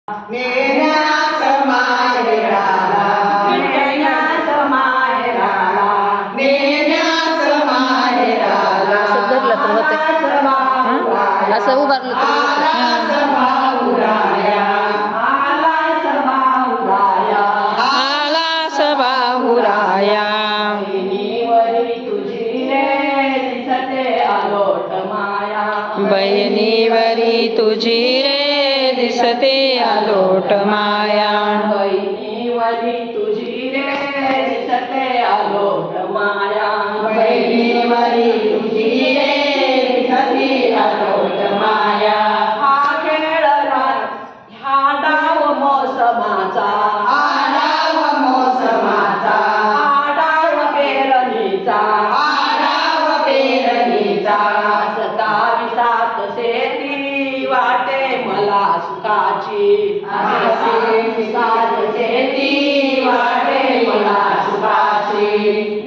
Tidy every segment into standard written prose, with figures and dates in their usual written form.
नेण्यास माहेराला, नेण्यास माहेराला, नेण्यास माहेराला. असं धरलं तर होते, असं उभारलं तर होते. भाऊराया, आलास भाऊराया, आलास भाऊराया, बहिणीवरी तुझी रे दिसते अलोट माया. बहिणीवरी तुझी रे दिसते अलोट माया. बहिणीवरी तुझी रे दिसते अलोट माया. बहिणीवरी तुझी रे दिसती अलोट माया. हा खेळ हा डाव मोसमाचा, आडाव मोसमाचा, आडाव पेरणीचा, आडाव पेरणीचा. असता विसात शेती वाटे मला सुखाची. असे सात शेती वाटे मला सुखाची.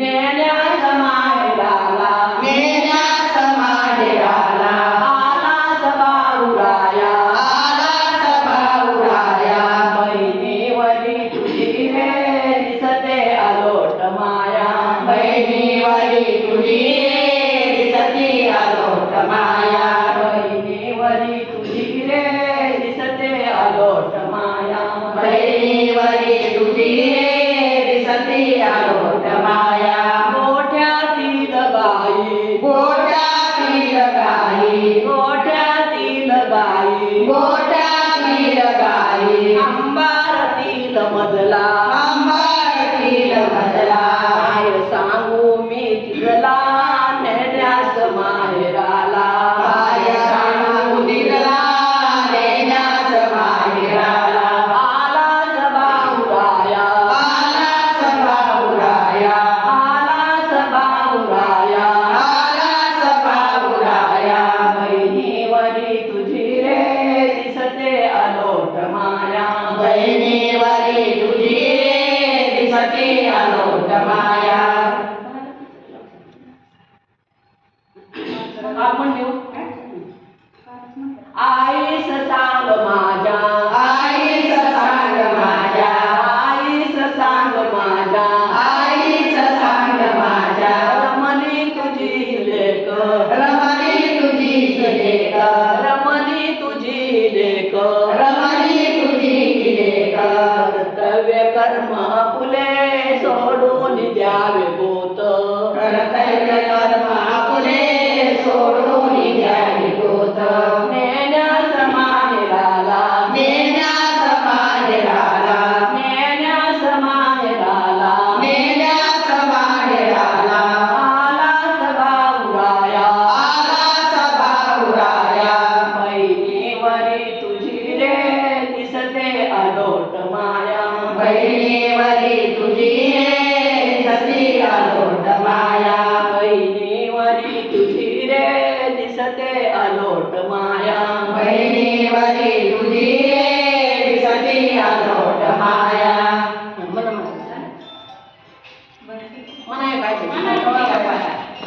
नेण्यास माहेराला, नेण्यास माहेराला, आलास भाऊराया, आलास भाऊराया. बहिणीवरी तुझी रे दिसते अलोट माया. बहिणीवरी तुझी रे दिसती अलोट माया. बहिणीवरी तुझी रे दिसते अलोट माया. बहिणीवरी तुझी रे दिसती अलोट माया. गोठ्यातील गाई, गोठ्यातील गाई, गोठ्यातील गाई, गोठ्यातील गाई, अंबारतील मजला, अंबारतील मजला. काय सांगू मी तिला नेण्यास माहेराला. काय सांगू तिला नेण्यास माहेराला. आलास भाऊराया, आलास भाऊराया, आलास भाऊराया, आलास भाऊराया. बहिणीवरी तुझी रे दिसते अलोट माया. बहिणीवरी तुझी रे दिसती अलोट माया. आपण लिहू. आईस सांग माझ्या, आईस सांग माझ्या, आईस सांग माझ्या, आईस सांग माझ्या. रमणी तुझी लेक, रमणी तुझी लेक, रमणी तुझी लेक. रमणी तुझी लेक. कर्तव्य कर्म फुले सोडून द्यावे गोत. कर्तव्य कर्म फुले सोडून द्यावी गोत. नेण्यास माहेराला, नेण्यास माहेराला, नेण्यास माहेराला, नेण्यास माहेराला. आलास भाऊराया, आलास भाऊराया. बहिणीवरी तुझी रे दिसते अलोट माया. बहिणीवरी तुझी रे दिसती अलोट माया. बहिणीवरी तुझी रे दिसते अलोट माया. बहिणीवरी तुझी रे दिसती अलोट माया.